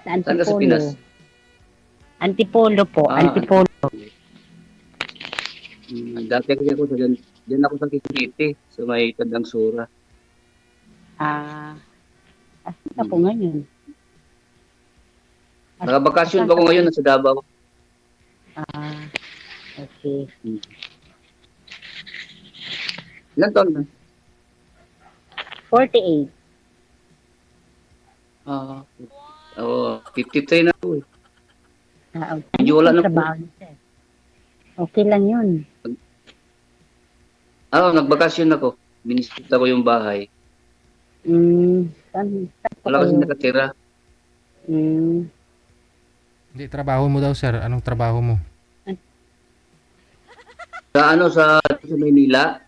Sa Saan ka sa Antipolo. Pinas? Antipolo po, Ah, Antipolo. dati kasi ako sa dyan ako sa Cavite, sa may Tandang Sura. Ah, asan ka po Mm. ngayon? Nakabakasyon Asan pa ka ako po? ngayon, nasa Davao. Ah, okay. Mm. Ilan taon na? 48. Ah, oo, 53 na ako eh. Ano Medyo wala pong na po. trabaho niyo, sir? Okay lang yun. Nagbakasyon ako. Binisita ko yung bahay. Saan po Wala kasi kayo? nakatira. Hmm, Hindi, trabaho mo daw, sir. Anong trabaho mo? Sa Maynila.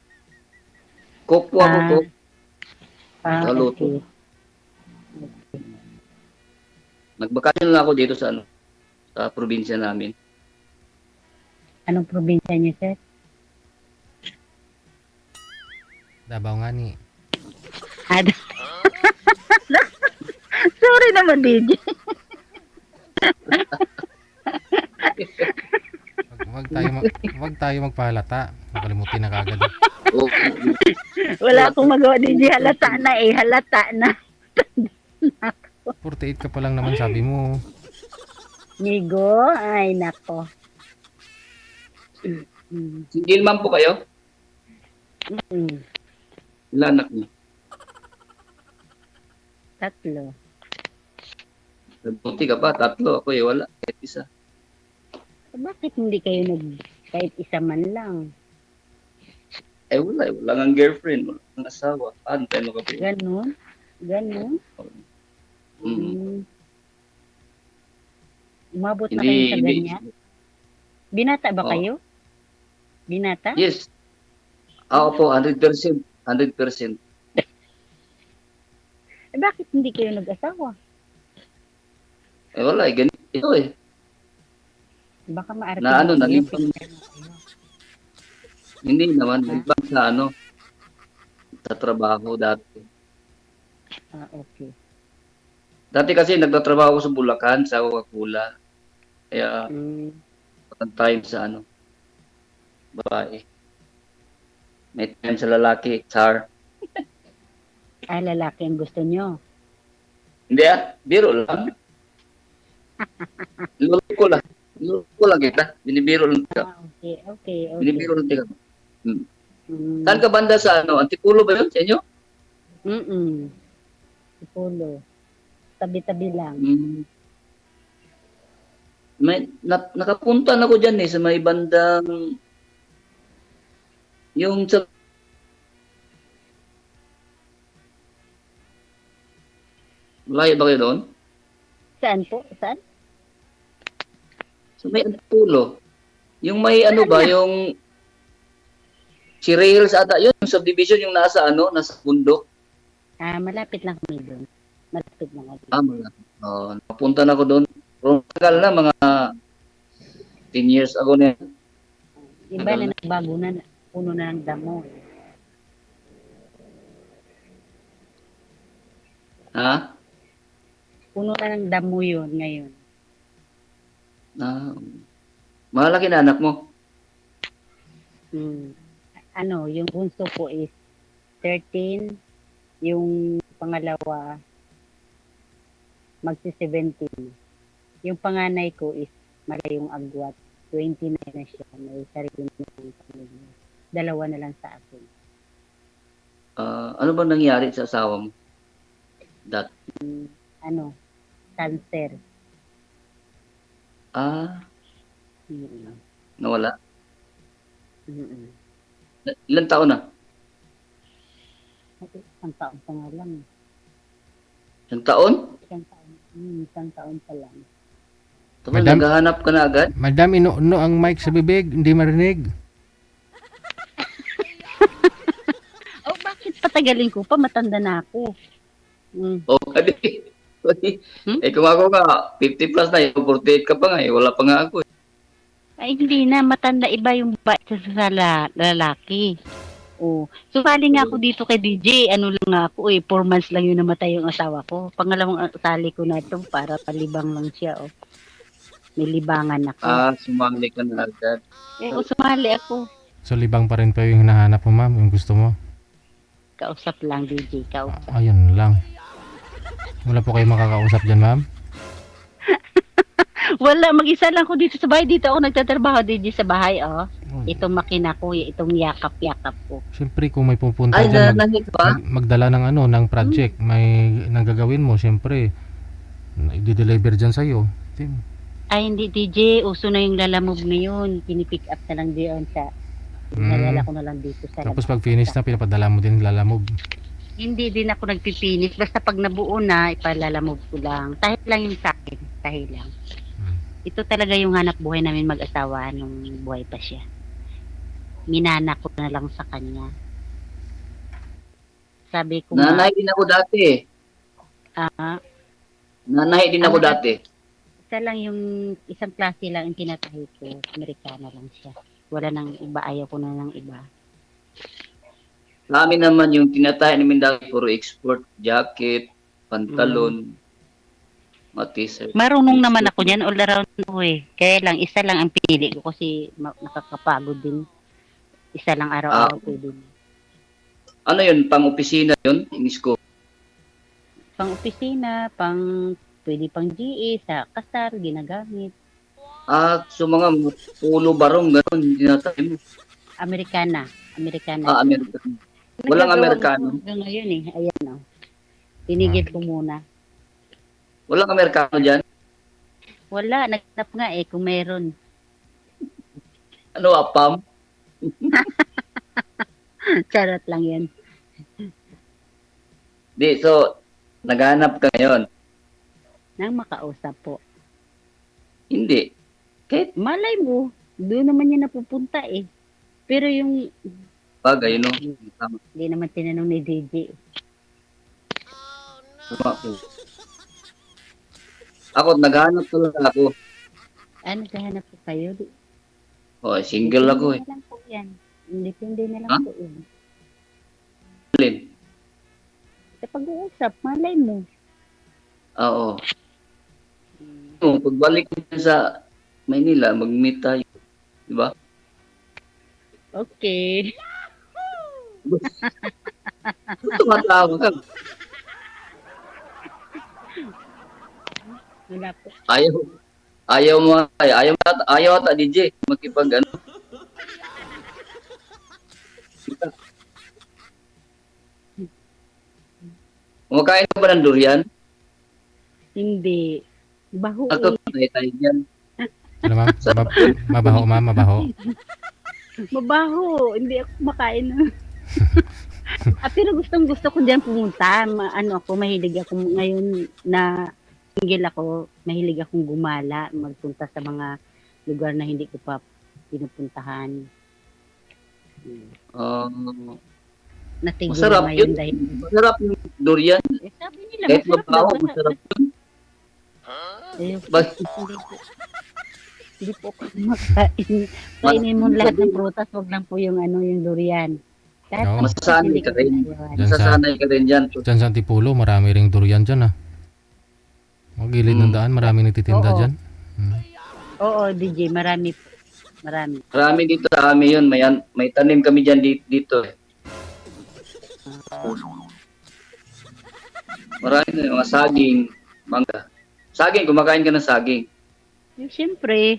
Cook po ako, ah, cook. Sa luto. okay. Nagbakasyon lang ako dito sa probinsya namin. Anong probinsya niyo, sir? Davao nga ni. Ah, sorry naman, DJ. Wag tayo magpahalata. Nakalimutin na kagad. Oo. Wala akong magawa, DJ. Halata na eh. Halata na. 48 ka pa lang naman sabi mo. Migo? Ay, nako. Mm. Single mom po kayo? Mm. Ilan anak niyo? 3. Buti ka pa, 3. Ako wala. Kahit isa. Bakit hindi kayo kahit isa man lang? Wala. Wala nga girlfriend. Wala nga asawa. Paano tayo makapit? Ganon? Ganon? Mm. Mm. Umabot na kayo sa ganyan? Binata ba Oo. kayo? Binata? Yes. Ako po, 100%. 100%. Bakit hindi kayo nag-asawa? Wala. Ganito eh. Baka maarte Na ba kayo? naging Picture mo kayo. hindi naman. Ha? Nagpang sa trabaho dati. Okay. Dati kasi nagtatrabaho ako sa Bulacan, sa Coca-Cola. Kaya, Mm. time sa babae. May time sa lalaki, Char. Lalaki ang gusto nyo. Hindi biro lang. Lolo lang. Lolo lang kita. Binibiro lang kita. Okay. Binibiro lang kita. Mm. Saan ka banda sa Antipolo ba yun sa inyo? Pulo. Tabi-tabi lang. Nakapunta na ako dyan sa may bandang yung sa malayo ba kayo doon? Saan po? Saan? Sa may Antipolo. Yung may yung si Hills ata yun, yung subdivision yung nasa nasa bundok. Malapit lang kami doon. Malapit lang kami. Malapit. Napunta na ako doon. Pero tagal na, mga 10 years ago na yan. Iba na nagbago na, puno na ng damo. Ha? Puno na ng damo yun ngayon. Malaki na anak mo? Yung bunso ko is 13. Yung pangalawa, magsi-17. Yung panganay ko is malayong agwat. 29 na siya. May sarili na pamilya. 2 na lang sa akin. Ano ba nangyari sa asawa mo? Cancer. Nawala? Ilan taon na? Isang taon pa nga lang. Isang taon? Isang taon pa lang. Madam, naghahanap ka na agad? Madam, inuuno ang mic sa bibig. Hindi marinig. Bakit patagalin ko pa? Matanda na ako. Kadi. Kung ako nga, 50 plus na, 48 ka pa nga wala pa nga ako. Ay, hindi na. Matanda iba yung bait sa lalaki. Oo. Sumali nga ako dito kay DJ. Ano lang nga ako 4 months lang yung namatay yung asawa ko. Pangalawang sali ko na ito para palibang lang siya. Oh. May libangan ako. Sumali ka na agad. Sumali ako. So libang pa rin pa yung hinahanap mo ma'am, yung gusto mo? Kausap lang, DJ. Kausap. Ayun lang. Wala po kayo makakausap dyan ma'am? Wala, mag-isa lang ko dito sa bahay. Dito ako nagtatrabaho, DJ, sa bahay, oh. Itong makina ko, itong yakap-yakap ko. Siyempre kung may pupunta Ay, dyan, nanit ba? magdala ng ng project, may nanggagawin mo, siyempre, i-deliver dyan sa'yo. Ay, hindi, DJ. Uso na yung lalamove ngayon. Pinipick up na lang diyon sa... Nalala ko na lang dito sa Tapos labas. pag finish na, pinapadala mo din lalamove. Hindi din ako nagpipinis. Basta pag nabuo na, ipalalamove ko lang. Tahit lang yung sa akin. Tahit lang. Ito talaga yung hanap buhay namin mag-asawa nung buhay pa siya. Minana ko na lang sa kanya. Sabi ko Nanay din ako dati. Nanay din ako dati. Isa lang yung isang klase lang yung tinatahi ko. Amerikana lang siya. Wala nang iba. Ayaw ko na ng iba. Sa amin naman yung tinatahi namin dati puro export, jacket, pantalon, mga t-shirt. Marunong naman ako niyan. All around ko eh. Kaya lang, isa lang ang pinili ko kasi nakakapagod din. Isa lang araw-araw pwede. Ano yun? Pang-opisina yun? Inis ko. Pang-opisina, pwede pang GA, sa kasar, ginagamit. So mga pulo barong, gano'n, tinatahi mo. Amerikana. Amerikana. Amerikano. Walang Amerikano. Hanggang ngayon eh. Ayan o. Tinigil ko muna. Walang Amerikano dyan? Wala. Nagtap nga eh kung meron. Ano, apam? Charot lang yan. So, naghanap ka ngayon? Nang makausap po. Hindi. Kahit Malay mo, doon naman yan napupunta eh. Pero yung... bagay, no? Hindi naman tinanong ni DJ. Ako, naghanap talaga ako. Naghahanap po kayo? Single ako eh. Depende na lang po yan. Depende na lang po yan. Alin? Sa pag-uusap, malay mo. Oo. Pagbalik ko sa Maynila, mag-meet tayo. Diba? Okay. Tumatawa ka. Wala po. Ayaw mo. Ayaw ata, DJ. Makipag ano. Kumakain ka ba ng durian? Hindi. Baho Ako, eh. tayo dyan. Ano ma'am? Mabaho ma'am, mabaho. Mabaho. Hindi ako kumakain. Pero gustong gusto ko diyan pumunta. Mahilig ako ngayon na single ako. Mahilig akong gumala. Magpunta sa mga lugar na hindi ko pa pinupuntahan. Natigil Masarap na yun. ngayon dahil... Masarap yung durian. Sabi nila, Kahit masarap mabaho, daw. masarap yun. Hindi po ako makain. Kainin mo lahat ng prutas, wag lang po yung yung durian. Oo. Masasanay ka rin. Dyan Masasanay ka rin dyan. Dyan sa Antipolo, marami ring durian dyan Gilid ng daan, marami nagtitinda Oo. dyan. Oo, DJ, marami po. Marami. Marami dito sa amin yun. May tanim kami dyan dito. Marami na yung mga saging, mangga. Saging, kumakain ka ng saging. Siyempre,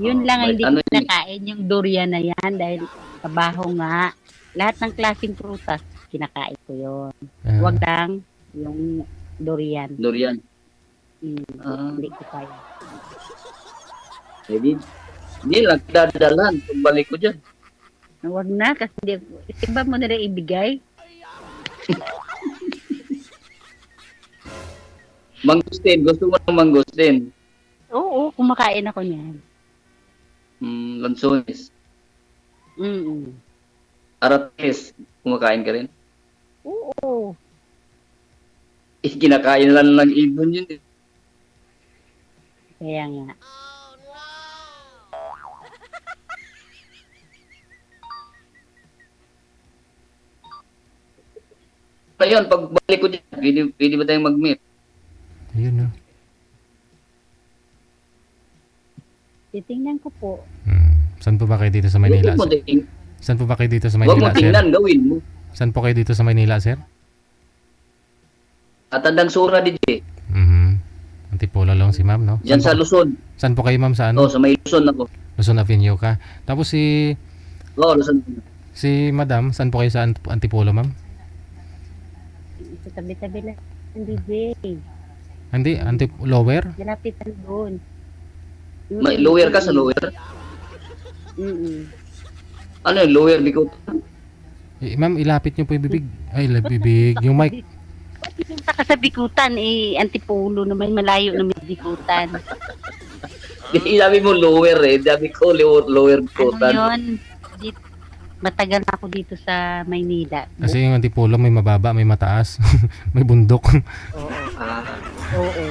yun lang ang hindi ano ko kinakain, yung durian na yan dahil kabaho nga. Lahat ng klaseng prutas, kinakain ko yun. Wag lang yung durian. Durian. Hindi ko kaya. Hindi lang, dadalan. Pagbalik ko dyan. Wag na, kasi iba mo na rin ibigay. Mangustin. Gusto mo ng mangustin? Oo, kumakain ako niyan. Lansones. Arates. Kumakain ka rin? Oo. Kinakain lang ng ibon yun. Kaya nga. Ayun, pagbalik ko dyan, pwede ba tayong mag-meet? Ayun, no? Titingnan ko po. Saan po ba kayo dito sa Maynila? Huwag mo Saan po ba kayo dito sa Huwag mo Maynila, sir? tingnan, gawin mo. Saan po kayo dito sa Maynila, sir? Tandang Sura, DJ. Antipolo lang si ma'am, no? Diyan sa Luzon. Saan po kayo, ma'am? Sa Oh, ano? sa may Luzon ako. Luzon Avenue ka. Tapos Oh, Luzon. si madam, saan po kayo sa Antipolo, ma'am? Sa tabi-tabi lang ng DJ. Hindi, lower? Galapitan doon. May lower ka sa lower? Ano yung lower? Di ko... Ma'am, ilapit niyo po yung bibig. Ay, bibig. Yung mic. Ba't pumunta ka sa Bikutan? Antipolo naman, malayo naman Bikutan. Sabi mo lower eh. Sabi ko lower Ano Bikutan. yun? Matagal na ako dito sa Maynila. Kasi yung Antipolo may mababa, may mataas. May bundok. Oo. Ah, Oo.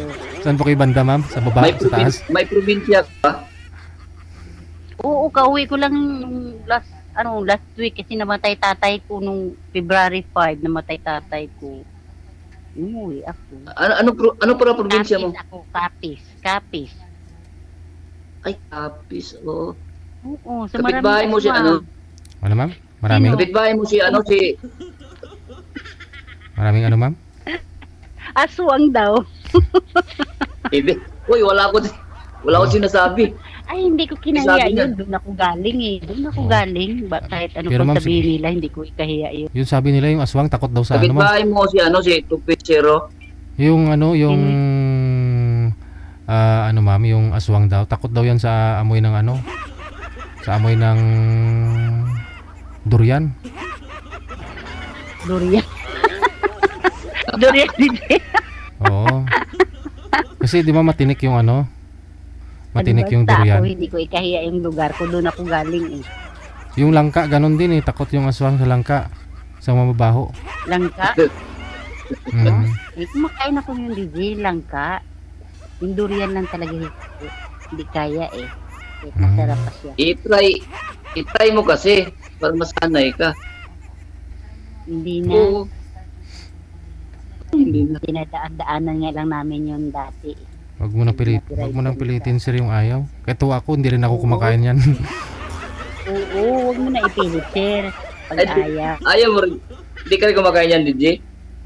Saan po kayo banda, ma'am? Sa baba, sa taas? may probinsya ka? Oo, kauwi ko lang nung last week kasi namatay tatay ko nung February 5, namatay tatay ko. Umuwi ako. Ano para probinsya mo? Capiz ako, Capiz. Ay, Capiz. Oo. Oo, sa Kapitbahay mo si ano? Ano, ma'am? Maraming, Kapitbahay mo si ano si... maraming ano, ma'am? Aswang daw. Hindi. Uy, wala ko sinasabi. Ay, hindi ko Sabi kinahiya niya. yun. Doon ako galing eh. Doon ako galing. Kahit ano Pero pang ma'am, sabihin sige. nila, hindi ko ikahiya yun. Yung sabi nila yung aswang takot daw sa ano, ma'am? Kapitbahay mo si ano si Tupitsero. Yung ano, yung ano, ma'am, yung aswang daw. Takot daw yan sa amoy ng ano? Sa amoy ng durian. Durian. Durian DJ. Oo. Kasi di ba matinik yung ano? Matinik yung Basta durian. Ako, hindi ko ikahiya yung lugar ko. Doon ako galing eh. Yung langka, ganun din eh. Takot yung aswang sa langka. Sa mababaho. Langka. Mhm. Kumakain ako yung DJ, langka. Yung durian lang talaga hindi kaya eh. Masarap pa siya. I-try mo kasi para masanay ka. Hindi na. Oo. Hindi na. Dinadaan-daanan nga lang namin yun dati. Wag mo nang pilitin sir yung ayaw. Kahit ako, hindi rin ako kumakain yan. Oo, huwag mo na ipilit, sir. Pag ayaw. Ayaw mo rin. Hindi ka rin kumakain yan, DJ?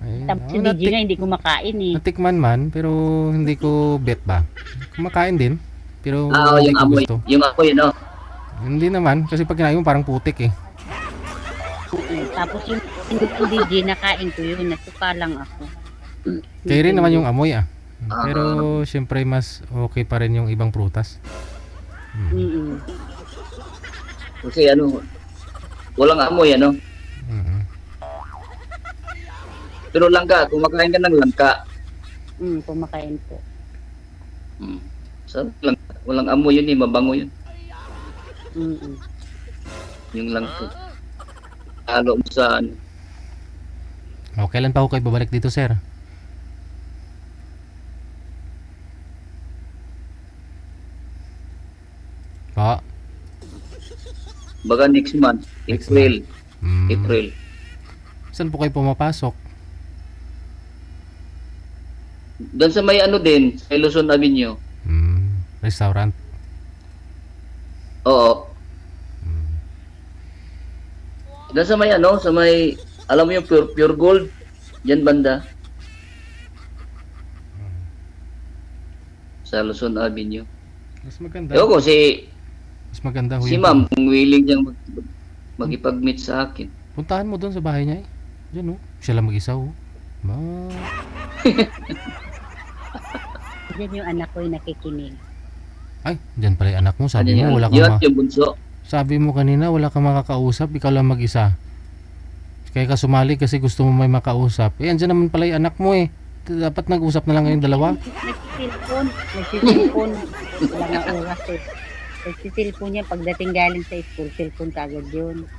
Ay, Tapos si DJ nga hindi kumakain eh. natikman man, pero hindi ko bet ba. Kumakain din, pero hindi yung ko amoy. gusto. Yung amoy, no? Hindi naman, kasi pag kinain mo parang putik eh. Tapos yung DJ, nakain ko yun. Nasuka lang ako. Kaya rin naman yung amoy ah. Pero syempre mas okay pa rin yung ibang prutas. Mm-mm. Kasi ano, walang amoy, ano? Mhm. Pero langka, kumakain ka ng langka. Kumakain po. Sarap lang. Walang amoy yun eh, mabango yun. Mm-mm. Yung langka. Halo mo sa ano. O, kailan pa ako kayo babalik dito sir? Pa? Baga next month, Next April. Mm. April. Saan po kayo pumapasok? Doon sa may ano din, sa Luzon Avenue. Restaurant. Oo. Doon sa may ano, sa may, alam mo yung pure gold? Diyan banda. Sa Luzon Avenue. Mas maganda. Ewan ko, Mas maganda ho si yung- ma'am, kung willing niyang magipag-meet sa akin. Puntahan mo doon sa bahay niya eh. Diyan oh. Siya lang mag-isa oh. Diyan yung anak ko yung nakikinig. Ay, diyan pala yung anak mo. Sabi Ano mo wala yun? kang Yung bunso. Sabi mo kanina wala kang makakausap, ikaw lang mag-isa. Kaya ka sumali kasi gusto mo may makausap. Eh, andyan naman pala yung anak mo eh. Dapat nag-usap na lang kayong dalawa. Nagsisilpon. Wala nga oras eh. Nagsisilpon niya pagdating galing sa school, silpon kagad yun.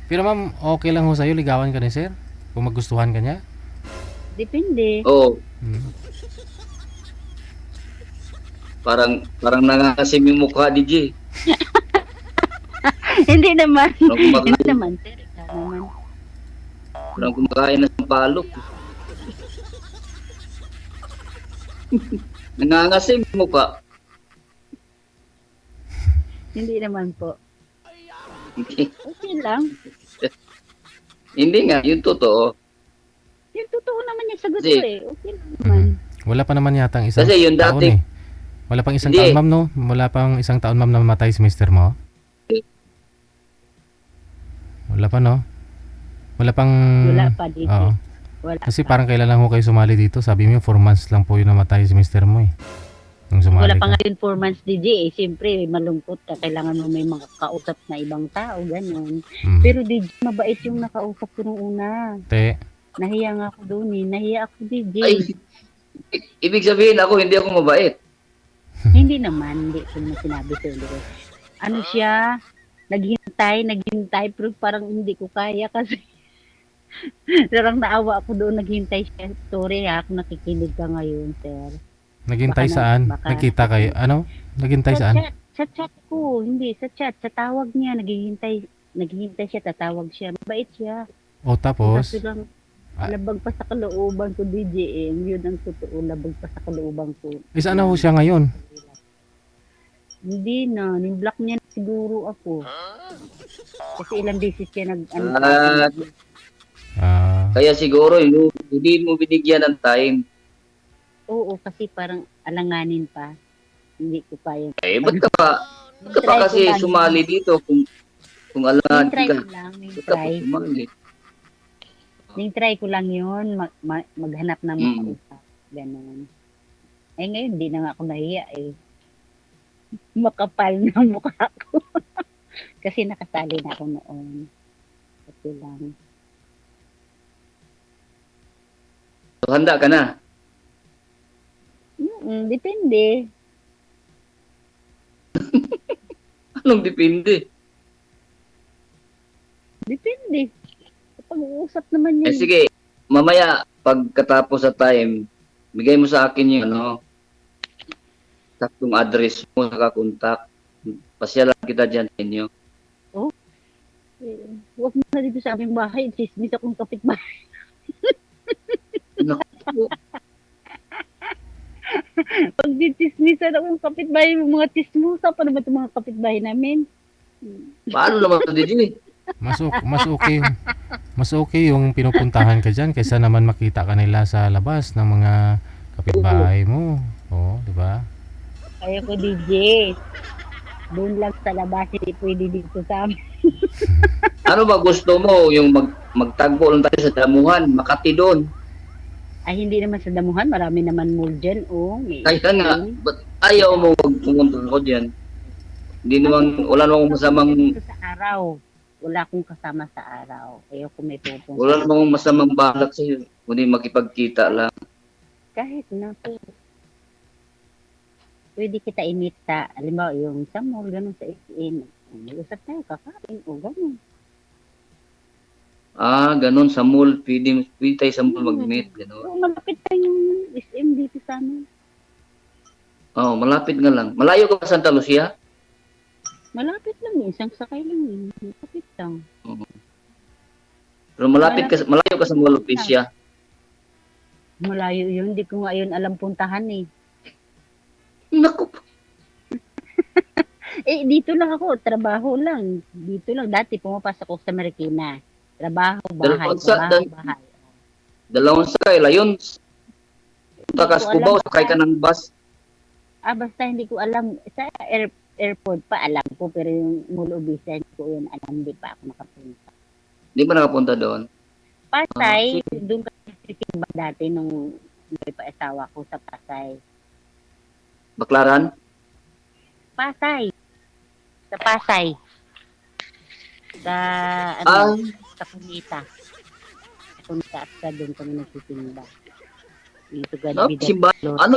Pero ma'am, okay lang ho sa'yo, ligawan ka ni sir? Kung magustuhan ka niya? Depende. Oo. Hmm. Parang nangangasim yung mukha, DJ. Hindi naman. Parang kumakain. Hindi naman, sir. Ikaw naman. Parang kumakain ng sampalok. Nangangasim mo pa. Hindi naman po. Hindi, Okay lang. hindi nga, yung totoo. Yung totoo naman yung sagot Kasi- ko eh. Okay lang naman. Wala pa naman yata ang isang Kasi yung taon dati- eh. Wala pang isang Hindi. taon, ma'am, no? Wala pang isang taon, ma'am, na mamatay si mister mo? Wala pa, no? Wala pang... Wala pa dito. Oo. Wala Kasi pa. parang kailan lang ho kayo sumali dito. Sabi mo 4 months lang po yung namatay si mister mo eh. Nung sumali Wala pa ka. ngayon 4 months DJ eh. Siyempre, malungkot ka. Kailangan mo may mga kausap na ibang tao. Ganon. Mm. Pero DJ, mabait yung nakausap ko nung una. Te, Nahiya nga ako doon eh. Nahiya ako DJ. Ay, ibig sabihin ako, hindi ako mabait. Hindi naman. Hindi ko na sinabi sa ulo ko. Ano siya? Naghintay. Pero parang hindi ko kaya kasi parang naawa ako doon. Naghintay siya. Sorry ha, kung nakikinig ka ngayon, sir. naghintay Baka saan? baka- Nagkita kayo? Ano? Naghintay saan? Sa chat ko. Hindi, sa chat. Sa tawag niya. Naghihintay siya. Tatawag siya. Mabait siya. O tapos, Kaso lang, Ah. labag pa sa kalooban ko, DJ. Yun ang totoo. Labag pa sa kalooban ko. is ano ho siya ngayon? Hindi na. Ni-block niya na siguro ako. Kasi ilang beses siya Ah, kaya siguro, hindi mo binigyan ng time. Oo, kasi parang alanganin pa. Hindi ko kaya. Eh, ba't ka pa kasi sumali dito kung alam Ning-try ka? ko lang. Ba't ka pa sumali? Ning-try ko lang yun. Maghanap ng Mm. makausap. Ganon. Eh ngayon, di na nga ako nahiya eh. Makapal na ang mukha ko. Kasi nakasali na ako noon. Kasi lang. So, handa ka na. Depende. Anong depende? Depende. Pag-uusap naman Eh yun. sige, mamaya pagkatapos sa time, bigay mo sa akin yung saktong address mo, saka contact. Pasyalan kita dyan sa inyo. Huwag mo na dito sa aming bahay. Chismis akong kapitbahay. Naku, Pag chismisan akong kapitbahay, mga chismusa pa naman itong mga kapitbahay namin. paano naman ito, DJ? Mas okay yung pinupuntahan ka dyan kaysa naman makita ka nila sa labas ng mga kapitbahay mo. Oo, di ba? Kaya ko DJ. Doon lang sa labas, hindi pwede dito sa amin. Ano ba gusto mo? Yung magtagpo lang tayo sa damuhan, Makati doon. Ay, hindi naman sa damuhan. Marami naman mall dyan. Oh, may Kaya nga, ba't ayaw mo pumunta ko dyan? Hindi naman, wala namang masamang, Sa araw. Wala akong kasama sa araw. Ayoko may pupunta. wala namang masamang balak sa'yo. Kundi makipagkita lang. Kahit na po. Pwede kita imita. Halimbawa, yung sa mall, ganun sa SM. Mag-usap tayo, kakain. O, ganun. Ah, ganun, sa mall, pwede tayo sa mall mag-meet, gano'n. Oo, malapit tayo yung SM dito sa amin. Oh, malapit nga lang. Malayo ka pa Santa Lucia? Malapit lang yun. Isang sakay lang yun. Malapit lang. Pero malayo ka sa Mall of Asia. Malayo yun. Hindi ko nga yun alam puntahan eh. Naku, Eh, dito lang ako. Trabaho lang. Dito lang. Dati pumapasok ako sa Marikina. Trabaho, bahay. Bahay. dalawang sakay, layon. Punta ka Hindi ko sa Cubao, alam. sakay ka ng bus. Basta hindi ko alam. Sa airport pa alam ko. Pero yung Mall of Asia, hindi ko yun alam. Hindi pa ako nakapunta. Hindi ba nakapunta doon? Pasay, doon kasi ba dati nung may pa-asawa ko sa Pasay. Baklaran? Pasay. Sa Pasay. Sa, Ah, sa Kunita. Sa Kunita at sa doon kami nagsisimba. Dito no, gabi. simbahan. Ano?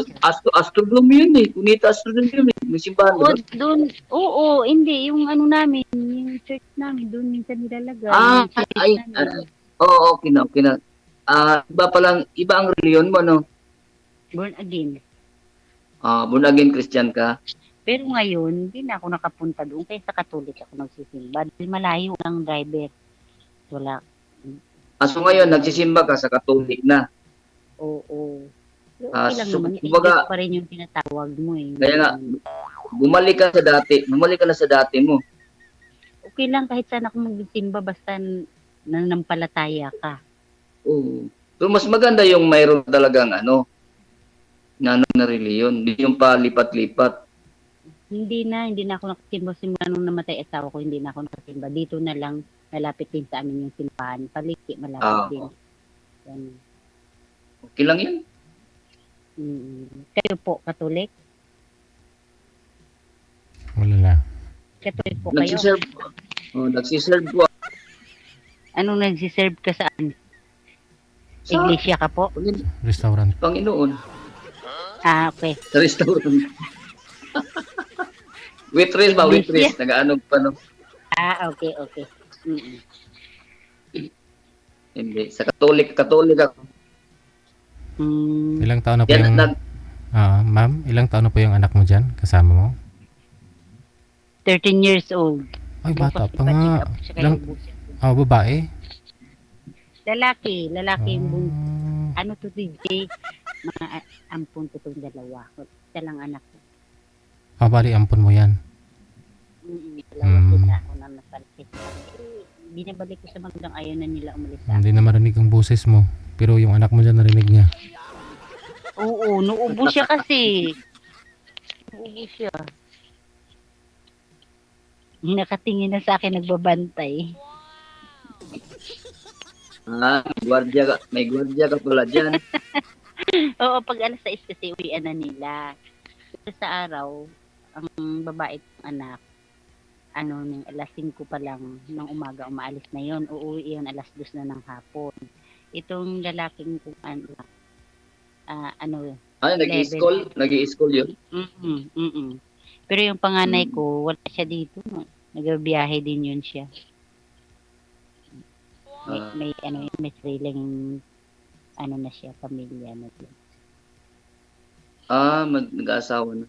Astrodome yun eh. Kunita Astrodome yun eh. May simbahan Oo, doon. doon, oo, hindi, yung ano namin, yung church namin, doon minsan nilalagay. Ah, yung church ay, namin. oo, okay na, okay na. Iba ang reliyon mo, no? Born again. Born again Christian ka. Pero ngayon, hindi na ako nakapunta doon, kaya sa Katolik ako nagsisimba. Dahil malayo ang driver. Wala. So ngayon, nagsisimba ka sa Katolik na. Oo. Pero Ah, okay lang so, naman. kumbaga- English pa rin yung tinatawag mo eh. Kaya nga, bumalik ka na sa dati mo. Okay lang kahit saan ako magsimba basta nanampalataya ka. Oo. So mas maganda yung mayroon talagang na reliyon, hindi yung palipat-lipat. Hindi na ako nakasimba simula nung namatay asawa ko, hindi na ako nakasimba. Dito na lang, malapit din sa amin yung simbahan. Paliki, malapit Ah, din. Yan. okay lang yun. Kayo po, Katolik? Wala na. Katolik po kayo? Nagsiserve po. Anong nagsiserve ka saan? Sa Iglesia ka po? Restaurant. Panginoon. Ah, okay. Sa restaurant. Waitress ba? Waitress. Nag-ano pa no? Ah, okay. Mm-mm. Hindi. Sa Katolik ako. Ilang taon na po Yan, yung... ma'am, ilang taon na po yung anak mo dyan? Kasama mo? 13 years old. Ay, bata Bukas pa nga. ipacheck up siya kay Ilang... Bukas. babae? Lalaki yung bunso. Ah, Ano to DJ? Mga ampun ko itong dalawa. Isa lang anak ko. bali, ampon mo yan. Dalawa sila ako na nasalpit. Binabalik ko sa magandang ayaw na nila umalis sa Hindi na marinig ang boses mo. Pero yung anak mo dyan, narinig niya. Oo, nauubo siya kasi. Nauubo siya. Nakatingin na sa akin, nagbabantay. May gwardiya ka pala dyan. Oo, pag alas 6 kasi uwian na nila. Pero sa araw, ang babae kong anak, ng alas 5 pa lang ng umaga umaalis na yon, uuwi yun alas 2 na ng hapon. Itong lalaking kung Nag-i-school yun. Pero yung panganay ko, wala siya dito. Nagbiyahe din yun siya. May sariling na siya, pamilya na din. Nag-aasawa na.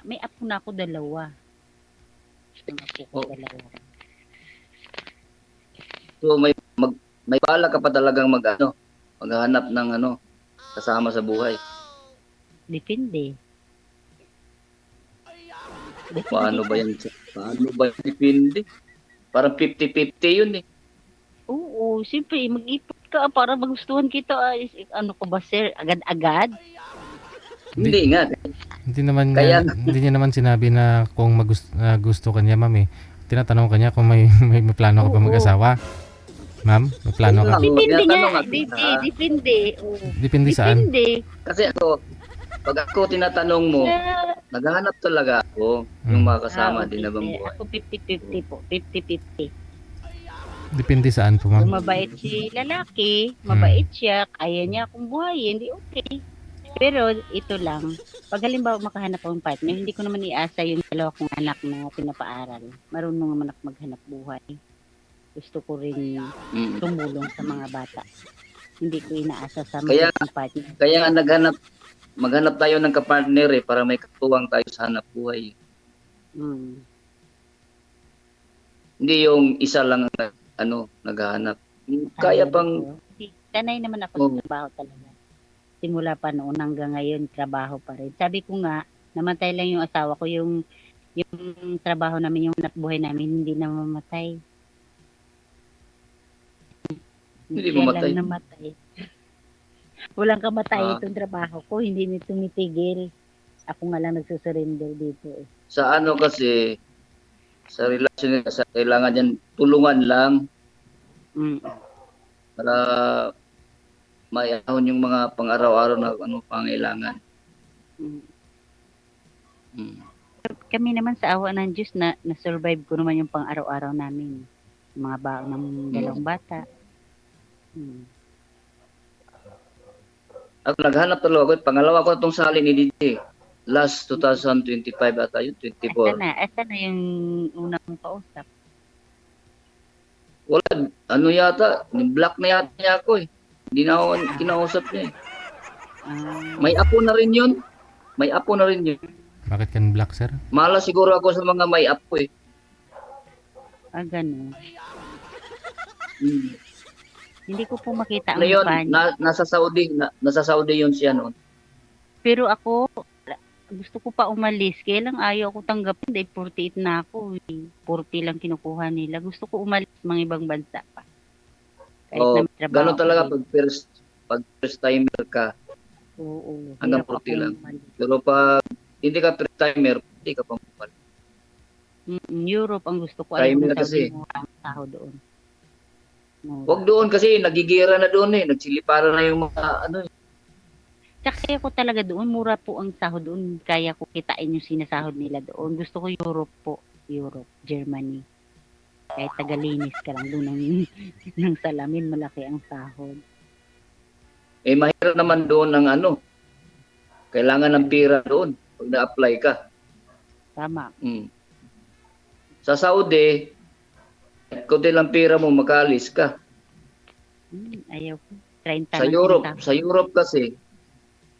May apo na ako dalawa. May apo ko dalawa. So may bala ka pa talagang maghanap ng kasama sa buhay. Depende. Paano ba yan? Depende? Parang 50-50 yun eh. Oo, siyempre, mag-ipot ka para magustuhan kita. Ano ko ba, sir? Agad-agad? Hindi nga. Hindi naman Kaya- hindi niya naman sinabi na kung gusto kanya, ma'am eh. Tinatanong kanya kung may plano ka pa Oo. mag-asawa. Ma'am, may plano ka? Oo, Depende tinatanong nga. nga. Depende. Oo. Depende saan? Depende. Kasi pag ako tinatanong mo, naghahanap talaga ako yung mga kasama din na bang buhay. Ako 50-50 po. 50-50. Depende saan po, Kung ma'am? mabait si lalaki, mabait siya, kaya niya akong buhayin, hindi okay. Pero ito lang, pag halimbawa makahanap akong partner, hindi ko naman iasa yung dalawa kong anak na pinapaaral. Marunong naman ako maghanap buhay. Gusto ko rin tumulong sa mga bata. Hindi ko inaasa sa Kaya- mga partner. Kaya nga maghanap tayo ng kapartner para may katuwang tayo sa hanap buhay. Hindi yung isa lang naghahanap. Kaya pang Sanay naman ako sa trabaho talaga. Simula pa noon hanggang ngayon, trabaho pa rin. Sabi ko nga, namatay lang yung asawa ko, yung trabaho namin, yung buhay namin, hindi na mamatay. Hindi Siya mamatay. lang namatay. Walang kamatay Ah. itong trabaho ko, hindi nito tumitigil. Ako nga lang nagsusurrender dito eh. sa kasi sa relasyon sa kailangan yan tulungan lang para mayahon yung mga pang-araw-araw na pangailangan. Kami naman sa awa ng Diyos na-survive ko naman yung pang-araw-araw namin. Yung mga baon ng dalawang bata. Ako naghanap talaga ako. Pangalawa ko itong sali ni DJ. Last 2025 ata yun, 24. Asa na yung unang kausap? Wala, yata, block na yata niya ako eh. Hindi na ako kinausap niya eh. May apo na rin yun. Bakit kan black, sir? Malas siguro ako sa mga may apo eh. Ganun. Hindi ko po makita ang Ano yun? mukha niya. Nasa Saudi yun siya noon. Pero ako, gusto ko pa umalis. Kaya lang ayaw ko tanggapin dahil 48 na ako. 40 lang kinukuha nila. Gusto ko umalis mga ibang bansa pa. Kahit Oh, na may trabaho ganun talaga ako. pag first timer ka. Oo. Hanggang hirap 40 akong lang. umalis. Pero pag hindi ka first timer, hindi ka pang Europe ang gusto ko. Time Ayaw nila ko kasi. Saudi mura ang sahod doon. Mura. Huwag doon kasi nagigira na doon eh. Nagsiliparan na yung mga ano eh. Tsaka kaya ko talaga doon, mura po ang sahod doon. Kaya ko kitain yung sinasahod nila doon. Gusto ko Europe po. Europe, Germany. Kahit tagalinis ka lang doon ng salamin, malaki ang sahod. Eh mahirap naman doon ang ano. Kailangan ng pira doon pag na-apply ka. Tama. Sa Saudi, kunti lang pira mo, makaalis ka. Ayaw ko. 30 Sa lang Europe, sinasahod.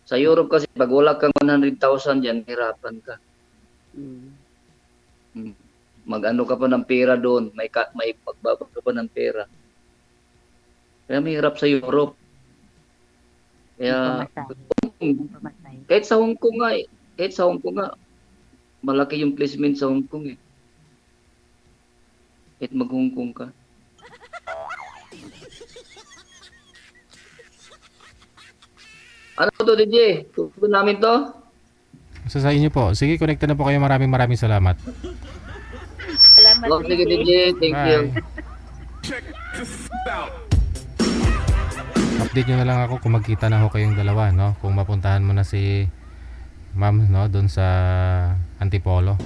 sa Europe kasi pag wala kang 100,000 diyan, hirapan ka. Mag-ano ka pa ng pera doon, may pagbabag ka pa ng pera. Kaya mahirap sa Europe. Kaya Ang pamasahe. kahit sa Hong Kong nga, malaki yung placement sa Hong Kong eh. Kahit mag-Hong Kong ka. Ano to, DJ? Tutunan namin to? Sa inyo po. Sige, connected na po kayo. Maraming salamat. Salamat Oh, sige, DJ. DJ. Thank you. Update nyo na lang ako kung magkita na ho kayong dalawa, no? Kung mapuntahan mo na si ma'am, no? Doon sa Antipolo.